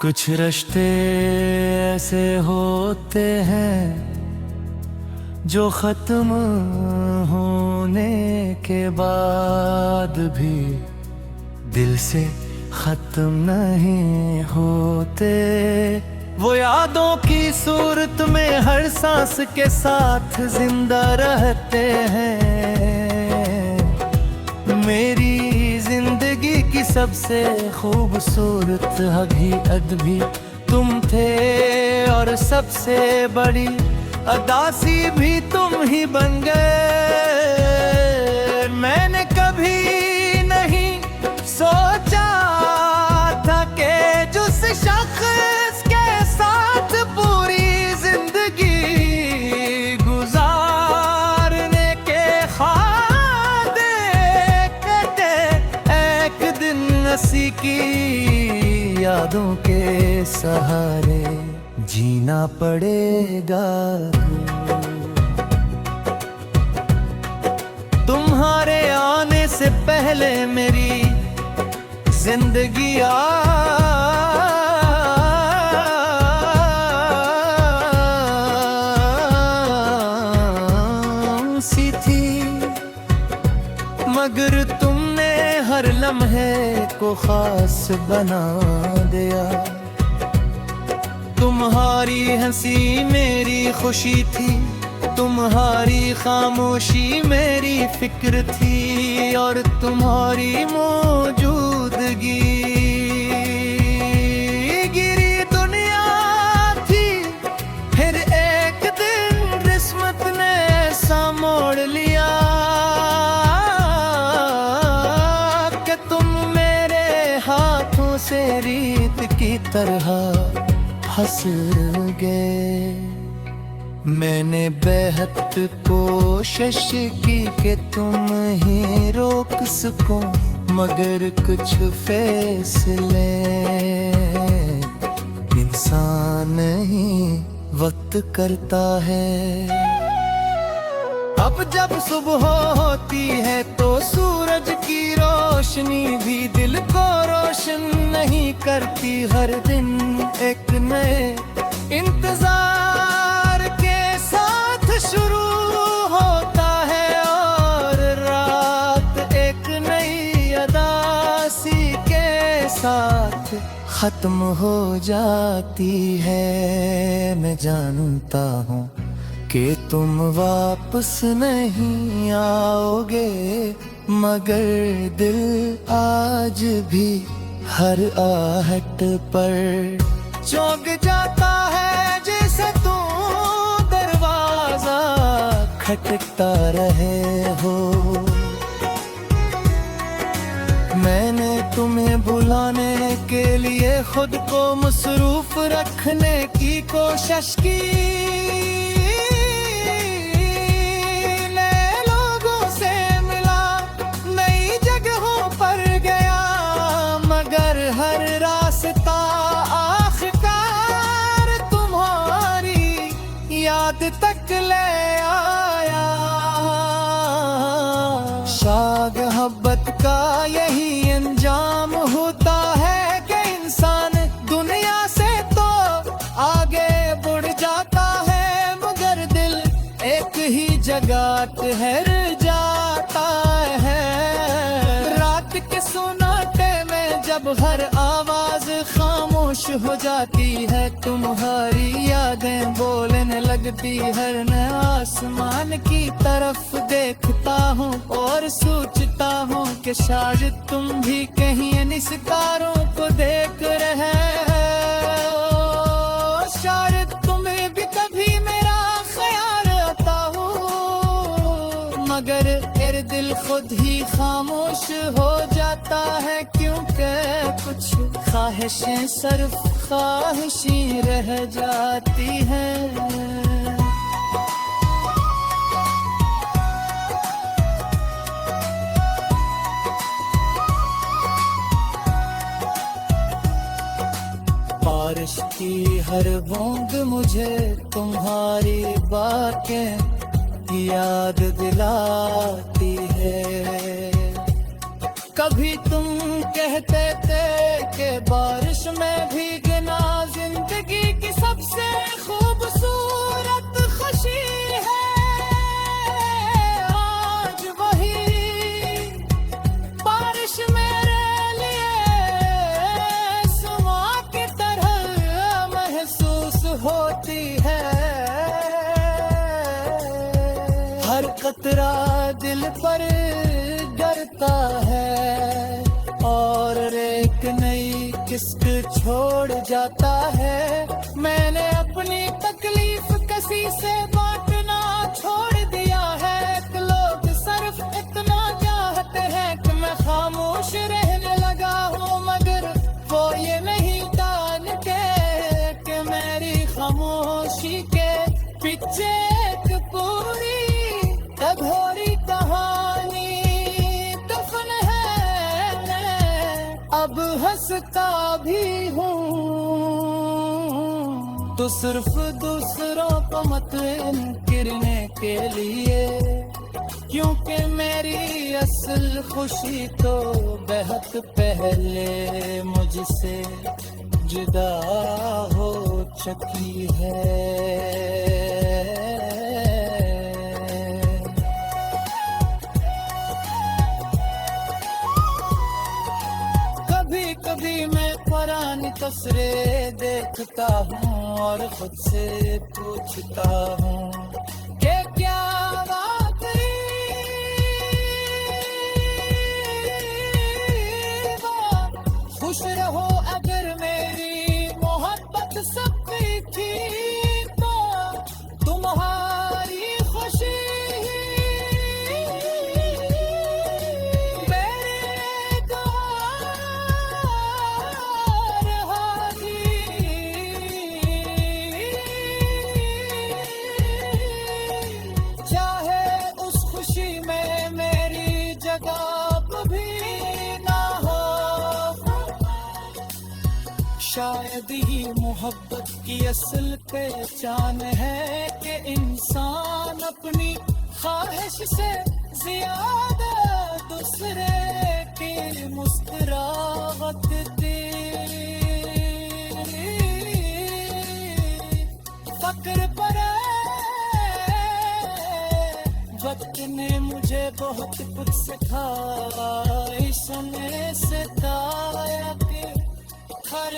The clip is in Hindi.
कुछ रिश्ते ऐसे होते हैं जो खत्म होने के बाद भी दिल से खत्म नहीं होते। वो यादों की सूरत में हर सांस के साथ जिंदा रहते हैं। मेरी जिंदगी की सबसे खूबसूरत अभी तुम थे, और सबसे बड़ी अदासी भी तुम ही बन गए। मैंने कभी नहीं सोचा था कि जिस शख्स के साथ पूरी जिंदगी गुजारने के ख्वाब देखते, एक दिन हंसी की यादों के सहारे जीना पड़ेगा। तुम्हारे आने से पहले मेरी जिंदगी सी थी, मगर तुमने हर लम्हे को खास बना दिया। तुम्हारी हंसी मेरी खुशी थी, तुम्हारी खामोशी मेरी फिक्र थी, और तुम्हारी मौजूदगी गिरी दुनिया थी। फिर एक दिन किस्मत ने ऐसा मोड़ लिया कि तुम मेरे हाथों से रीत की तरह हंस गए। मैंने बेहद कोशिश की कि तुम ही रोक सको, मगर कुछ फैसले इंसान ही वक्त करता है। अब जब सुबह होती है तो सूरज की रोशनी भी दिल को रोशन नहीं करती। हर दिन एक नए इंतजार के साथ शुरू होता है, और रात एक नई अदासी के साथ खत्म हो जाती है। मैं जानता हूँ कि तुम वापस नहीं आओगे, मगर दिल आज भी हर आहट पर चौंक जाता है। जैसे तुम दरवाजा खटकता रहे हो, मैंने तुम्हें बुलाने के लिए खुद को मसरूफ रखने की कोशिश की। हर रास्ता आखिरकार तुम्हारी याद तक ले आया। शायद मोहब्बत का यही अंजाम होता है कि इंसान दुनिया से तो आगे बढ़ जाता है, मगर दिल एक ही जगह ठहर जाता है। रात के सुनाटे जब हर आवाज खामोश हो जाती है, तुम्हारी यादें बोलने लगती। हर नए आसमान की तरफ देखता हूँ और सोचता हूँ कि शायद तुम भी कहीं इन सितारों को देख रहे हो। शायद तुम्हें भी कभी मेरा ख्याल आता हो, मगर मेरे दिल खुद ही खामोश हो जाता है, क्योंकि कुछ ख्वाहिशें सिर्फ ख्वाहिशें रह जाती हैं। बारिश की हर बूंद मुझे तुम्हारी बातें याद दिलाती है। कभी तुम कहते थे कि बारिश में भीगना कतरा दिल पर गिरता है और एक नई किस्क छोड़ जाता है। मैंने अपनी तकलीफ किसी से बांटना छोड़ दिया है। लोग सिर्फ इतना चाहते हैं कि मैं खामोश रहने लगा हूँ, मगर वो ये नहीं जानते कि मेरी खामोशी के पीछे एक पूरी अधूरी कहानी दफन है। मैं अब हंसता भी हूँ तो सिर्फ दूसरों को मत गिरने के लिए, क्योंकि मेरी असल खुशी तो बेहद पहले मुझसे जुदा हो चुकी है। कभी कभी मैं पुरानी तस्वीरें देखता हूँ और खुद से पूछता हूँ कि क्या वाकई खुश रहो अगर मेरी मोहब्बत सबकी थी तो तुम्हारी खुशी शायद ही मोहब्बत की असल पहचान है कि इंसान अपनी ख्वाहिश से ज्यादा दूसरे की मुस्कुराहट दे। फक्र पर वक्त ने मुझे बहुत कुछ सिखाया, इसने सिखाया कि हर